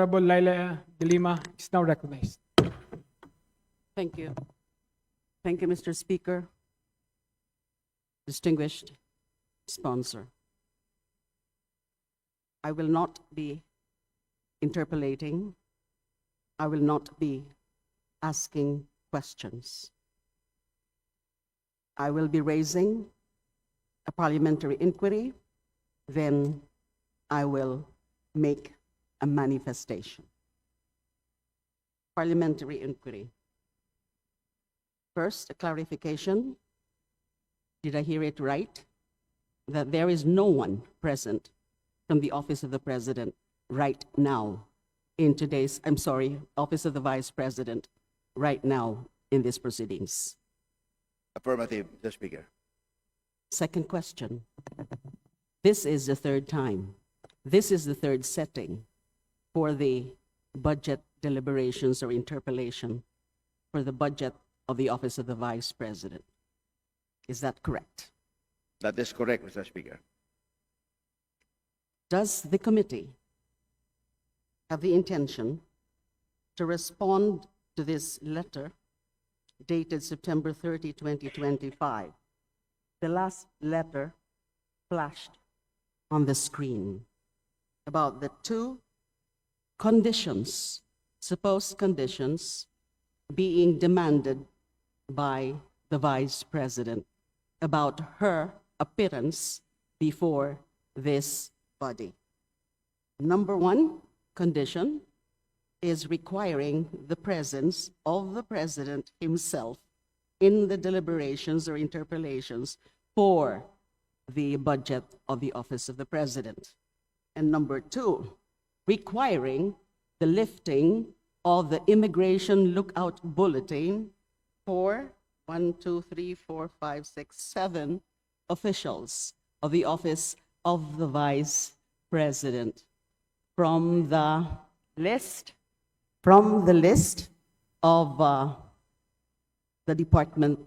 Honorable Laila De Lima is now recognized. Thank you. Thank you, Mr. Speaker. Distinguished sponsor. I will not be interpolating. I will not be asking questions. I will be raising a parliamentary inquiry, then I will make a manifestation. Parliamentary inquiry. First, a clarification. Did I hear it right? That there is no one present from the Office of the President right now in today's, Office of the Vice President right now in these proceedings. Affirmative, Mr. Speaker. Second question. This is the third time. This is the third setting for the budget deliberations or interpellation for the budget of the Office of the Vice President. Is that correct? That is correct, Mr. Speaker. Does the committee have the intention to respond to this letter dated September 30, 2025? The last letter flashed on the screen about the two conditions, supposed conditions, being demanded by the Vice President about her appearance before this body. Number one condition is requiring the presence of the President himself in the deliberations or interpellations for the budget of the Office of the President. And number two, requiring the lifting of the Immigration Lookout Bulletin for 7 officials of the Office of the Vice President from the list of the Department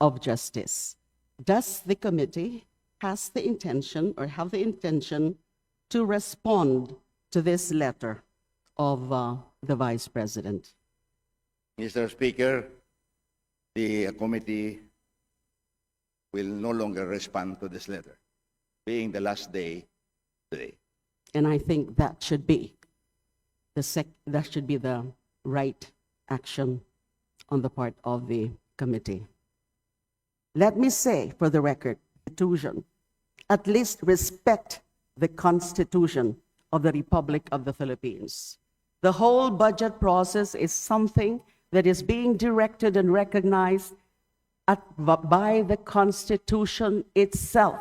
of Justice. Does the committee have the intention to respond to this letter of the Vice President? Mr. Speaker, the committee will no longer respond to this letter, being the last day today. And I think that should be the right action on the part of the committee. Let me say for the record, Constitution, at least respect the Constitution of the Republic of the Philippines. The whole budget process is something that is being directed and recognized by the Constitution itself.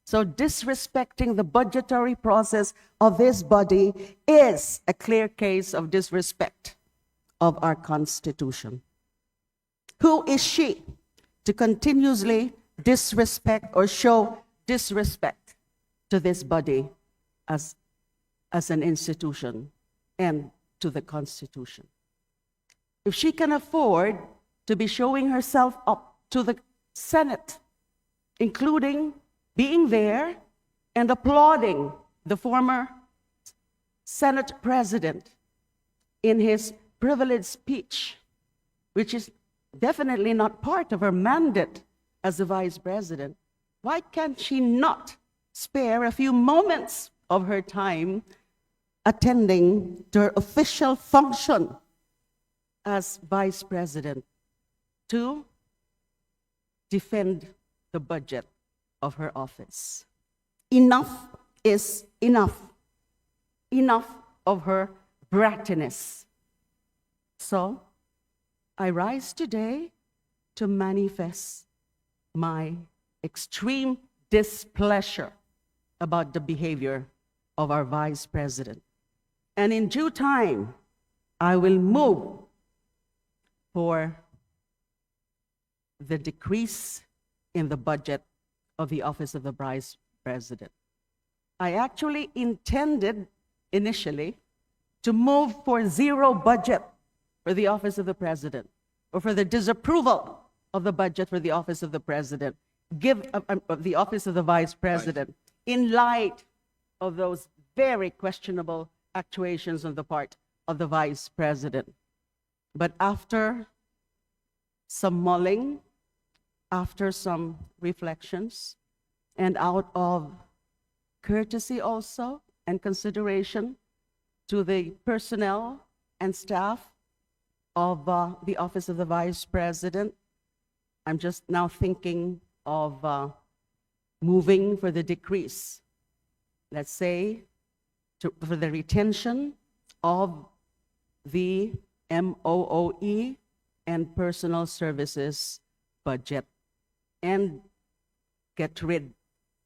So disrespecting the budgetary process of this body is a clear case of disrespect of our Constitution. Who is she to continuously disrespect or show disrespect to this body as an institution and to the Constitution? If she can afford to be showing herself up to the Senate, including being there and applauding the former Senate President in his privileged speech, which is definitely not part of her mandate as the Vice President, why can't she not spare a few moments of her time attending to her official function as Vice President to defend the budget of her office? Enough is enough. Enough of her brattiness. So, I rise today to manifest my extreme displeasure about the behavior of our Vice President. And in due time, I will move for the decrease in the budget of the Office of the Vice President. I actually intended initially to move for zero budget for the Office of the President, or for the disapproval of the budget for the Office of the President, of the Office of the Vice President, in light of those very questionable actuations on the part of the Vice President. But after some mulling, after some reflections, and out of courtesy also and consideration to the personnel and staff of the Office of the Vice President, I'm just now thinking of moving for the decrease, let's say, for the retention of the MOOE and personal services budget, and get rid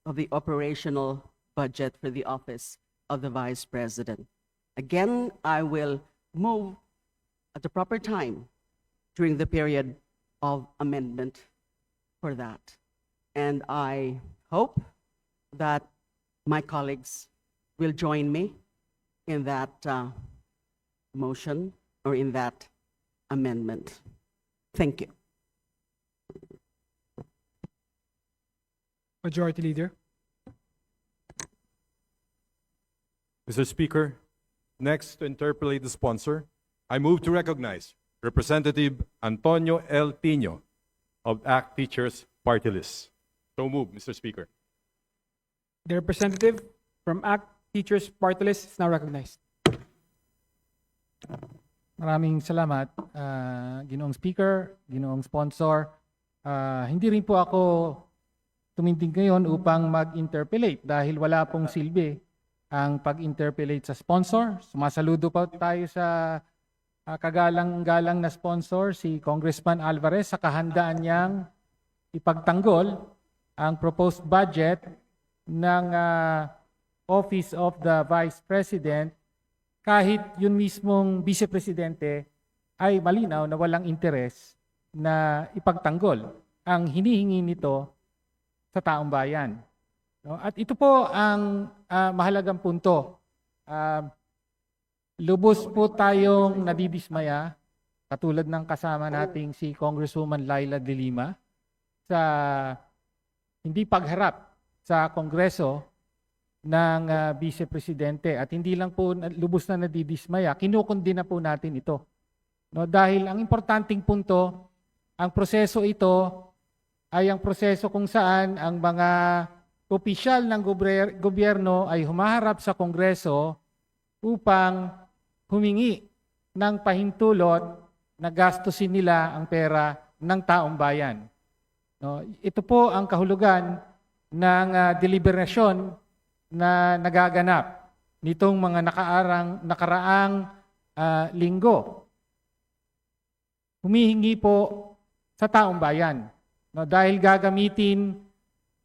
of the operational budget for the Office of the Vice President. Again, I will move at the proper time during the period of amendment for that. And I hope that my colleagues will join me in that motion or in that amendment. Thank you. Majority Leader. Mr. Speaker, next to interpolate the sponsor, I move to recognize Representative Antonio L. Tino of ACT Teachers Party List. So move, Mr. Speaker. The representative from ACT Teachers Party List is now recognized. Maraming salamat, Ginoong Speaker, Ginoong Sponsor. Hindi rin po ako tumindig ngayon upang mag-interpellate dahil wala pong silbi ang pag-interpellate sa sponsor. Sumasaludo po tayo sa kagalang-galang na sponsor, si Congressman Alvarez, sa kahandaan niyang ipagtanggol ang proposed budget ng Office of the Vice President kahit yun mismong Vice Presidente ay malinaw na walang interes na ipagtanggol ang hinihingi nito sa taong bayan. No? At ito po ang mahalagang punto. Lubos po tayong nadidismaya, katulad ng kasama nating si Congresswoman Laila De Lima, sa hindi pagharap sa Kongreso ng Vice Presidente. At hindi lang po lubos na nadidismaya, kinukundina po natin ito. No? Dahil ang importanteng punto, ang proseso ito ay ang proseso kung saan ang mga opisyal ng gobyerno ay humaharap sa Kongreso upang humingi ng pahintulot na gastusin nila ang pera ng taong bayan. No, ito po ang kahulugan ng deliberasyon na nagaganap nitong mga nakaraang linggo. Humihingi po sa taong bayan, no, dahil gagamitin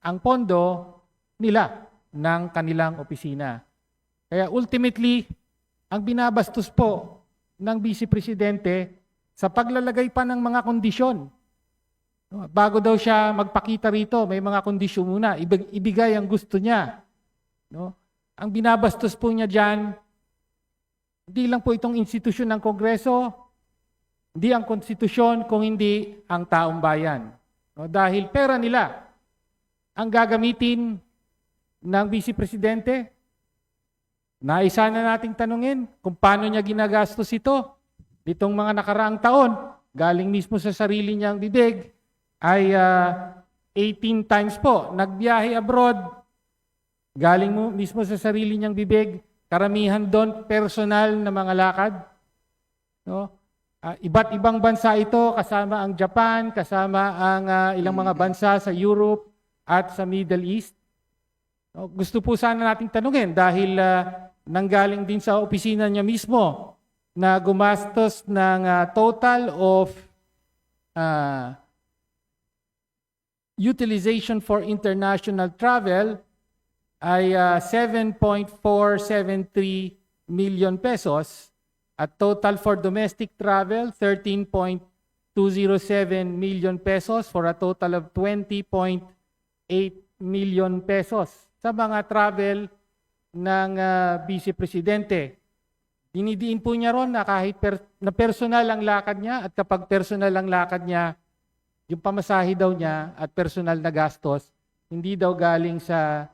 ang pondo nila ng kanilang opisina. Kaya ultimately, ang binabastos po ng Vice Presidente sa paglalagay pa ng mga kondisyon. Bago daw siya magpakita rito, may mga kondisyon muna, ibigay ang gusto niya. No? Ang binabastos po niya dyan, hindi lang po itong institusyon ng Kongreso, hindi ang konstitusyon, kung hindi ang taong bayan. No? Dahil pera nila ang gagamitin ng Vice Presidente. Naisa na nating tanungin kung paano niya ginagastos ito. Nitong mga nakaraang taon, galing mismo sa sarili niyang bibig, ay 18 times po nagbiyahe abroad. Galing mo mismo sa sarili niyang bibig, karamihan doon personal na mga lakad. No? Iba't ibang bansa ito, kasama ang Japan, kasama ang ilang mga bansa sa Europe at sa Middle East. No? Gusto po sana nating tanungin dahil nanggaling din sa opisina niya mismo na gumastos ng total of utilization for international travel ay 7.473 million pesos at total for domestic travel 13.207 million pesos for a total of 20.8 million pesos sa mga travel ng Vice Presidente. Dinidiin po niya ron na kahit na personal ang lakad niya at kapag personal ang lakad niya, yung pamasahe daw niya at personal na gastos, hindi daw galing sa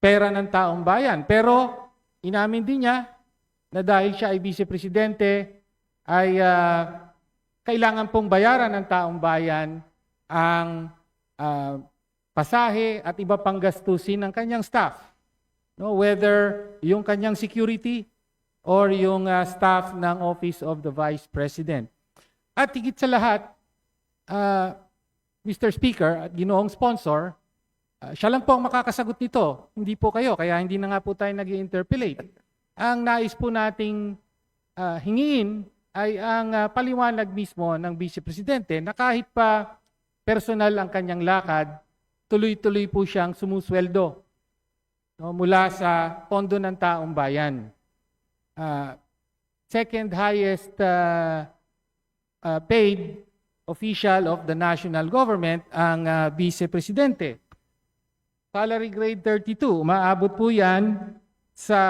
pera ng taong bayan. Pero inamin din niya na dahil siya ay vice-presidente, ay kailangan pong bayaran ng taong bayan ang pasahe at iba pang gastusin ng kanyang staff. No, whether yung kanyang security or yung staff ng Office of the Vice President. At higit sa lahat, Mr. Speaker at ginoong sponsor, siya lang po ang makakasagot nito. Hindi po kayo, kaya hindi na nga po tayo nag-interpellate. Ang nais po nating hingiin ay ang paliwanag mismo ng Vice Presidente na kahit pa personal ang kanyang lakad, tuloy-tuloy po siyang sumusweldo, no, mula sa pondo ng taong bayan. Second highest paid official of the national government ang Vice Presidente. Salary grade 32, umaabot po yan sa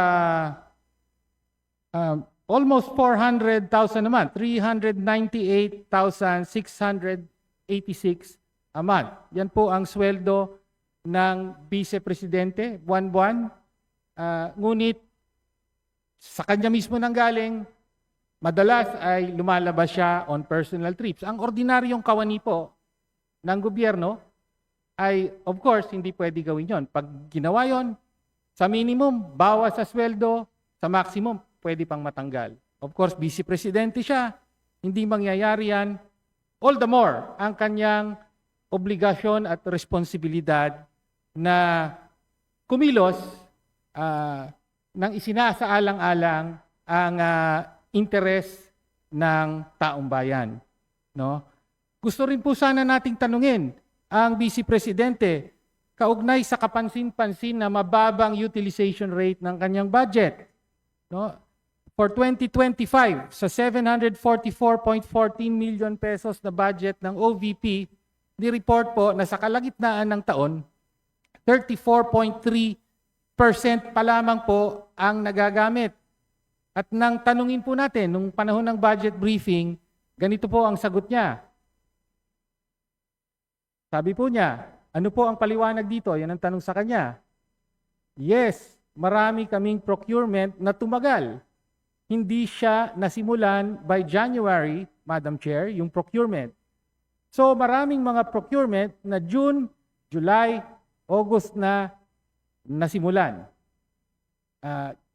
almost 400,000 a month, 398,686 a month. Yan po ang sweldo ng Vice Presidente, buwan-buwan. Ngunit sa kanya mismo nanggaling, madalas ay lumalabas siya on personal trips. Ang ordinaryong kawani po ng gobyerno ay, of course, hindi pwede gawin yon. Pag ginawa yon, sa minimum, bawas sa sweldo, sa maximum, pwede pang matanggal. Of course, Vice Presidente siya, hindi mangyayari yan. All the more, ang kanyang obligasyon at responsibilidad na kumilos nang isinasaalang-alang ang interes ng taong bayan. No? Gusto rin po sana nating tanungin ang Vice Presidente kaugnay sa kapansin-pansin na mababang utilization rate ng kanyang budget. No? For 2025, sa 744.14 million pesos na budget ng OVP, ni-report po na sa kalagitnaan ng taon, 34.3% pa lamang po ang nagagamit. At nang tanungin po natin, nung panahon ng budget briefing, ganito po ang sagot niya. Sabi po niya, ano po ang paliwanag dito? Yan ang tanong sa kanya. Yes, marami kaming procurement na tumagal. Hindi siya nasimulan by January, Madam Chair, yung procurement. So maraming mga procurement na June, July, August na nasimulan.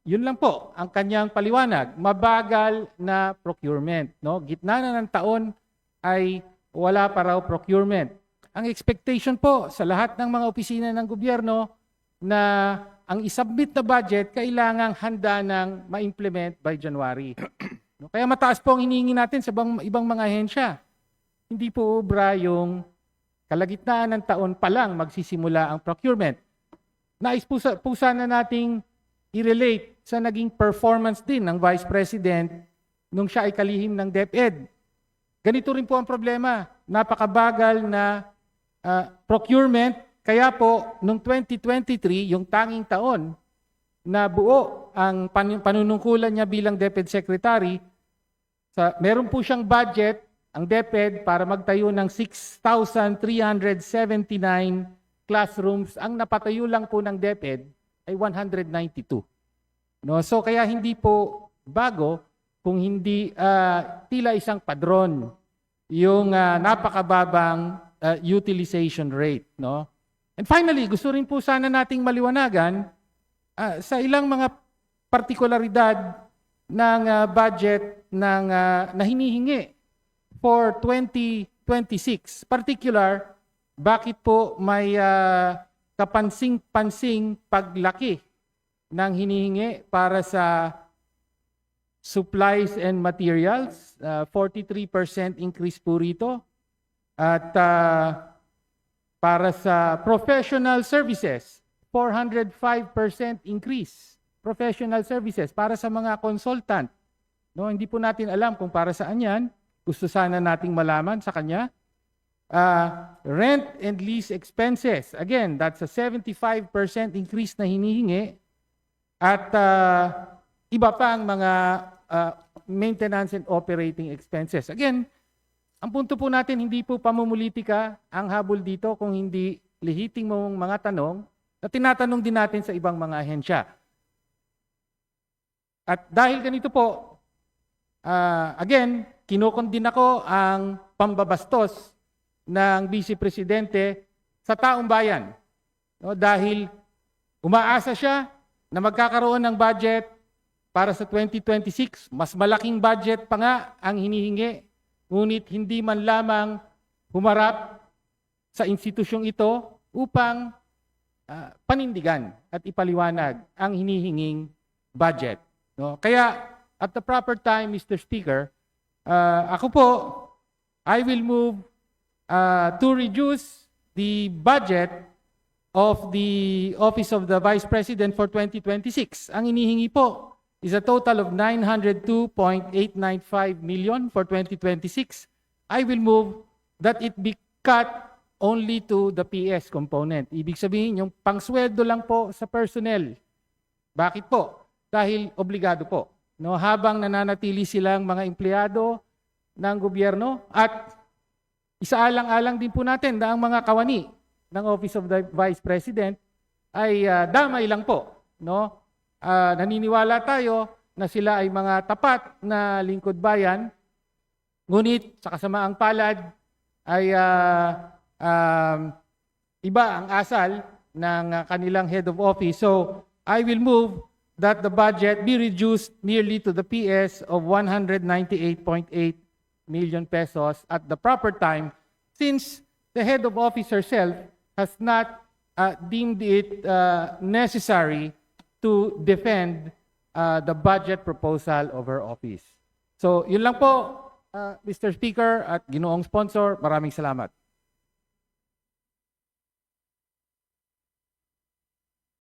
Yun lang po ang kanyang paliwanag. Mabagal na procurement. No? Gitna na ng taon ay wala pa raw procurement. Ang expectation po sa lahat ng mga opisina ng gobyerno na ang isubmit na budget kailangang handa ng ma-implement by January. No? Kaya mataas po ang hinihingi natin sa ibang mga ahensya. Hindi po obra yung kalagitnaan ng taon pa lang magsisimula ang procurement. Nais po sana nating i-relate sa naging performance din ng Vice President nung siya ay kalihim ng DepEd. Ganito rin po ang problema. Napakabagal na procurement. Kaya po, noong 2023, yung tanging taon na buo ang panunungkulan niya bilang DepEd Secretary, meron po siyang budget, ang DepEd, para magtayo ng 6,379 classrooms. Ang napatayo lang po ng DepEd ay 192. No? So kaya hindi po bago kung hindi tila isang padron yung napakababang utilization rate. No? And finally, gusto rin po sana nating maliwanagan sa ilang mga partikularidad ng budget na hinihingi for 2026. Particular, bakit po may kapansing-pansing paglaki ng hinihingi para sa supplies and materials, 43% increase po rito. At para sa professional services, 405% increase. Professional services para sa mga consultant. No, hindi po natin alam kung para saan yan. Gusto sana nating malaman sa kanya. Rent and lease expenses. Again, that's a 75% increase na hinihingi. At iba pa ang mga maintenance and operating expenses. Again, ang punto po natin, hindi po pamumulitika ang habol dito kung hindi lihiting mong mga tanong na tinatanong din natin sa ibang mga ahensya. At dahil ganito po, again, kinukondin ako ang pambabastos ng Vice Presidente sa taong bayan. No, dahil umaasa siya na magkakaroon ng budget para sa 2026. Mas malaking budget pa nga ang hinihingi. Ngunit hindi man lamang humarap sa institusyong ito upang panindigan at ipaliwanag ang hinihinging budget. No? Kaya at the proper time, Mr. Speaker, ako po, I will move to reduce the budget of the Office of the Vice President for 2026. Ang inihingi po is a total of 902.895 million for 2026. I will move that it be cut only to the PS component. Ibig sabihin, yung pangsweldo lang po sa personnel. Bakit po? Dahil obligado po. No, habang nananatili silang mga empleyado ng gobyerno at isaalang-alang din po natin na ang mga kawani ng Office of the Vice President ay damay lang po. No? Naniniwala tayo na sila ay mga tapat na lingkod bayan, ngunit sa kasamaang palad ay iba ang asal ng kanilang head of office. So I will move that the budget be reduced nearly to the PS of 198.8 million pesos at the proper time, since the head of office herself has not deemed it necessary to defend the budget proposal of her office. So yun lang po, Mr. Speaker at ginoong sponsor, maraming salamat.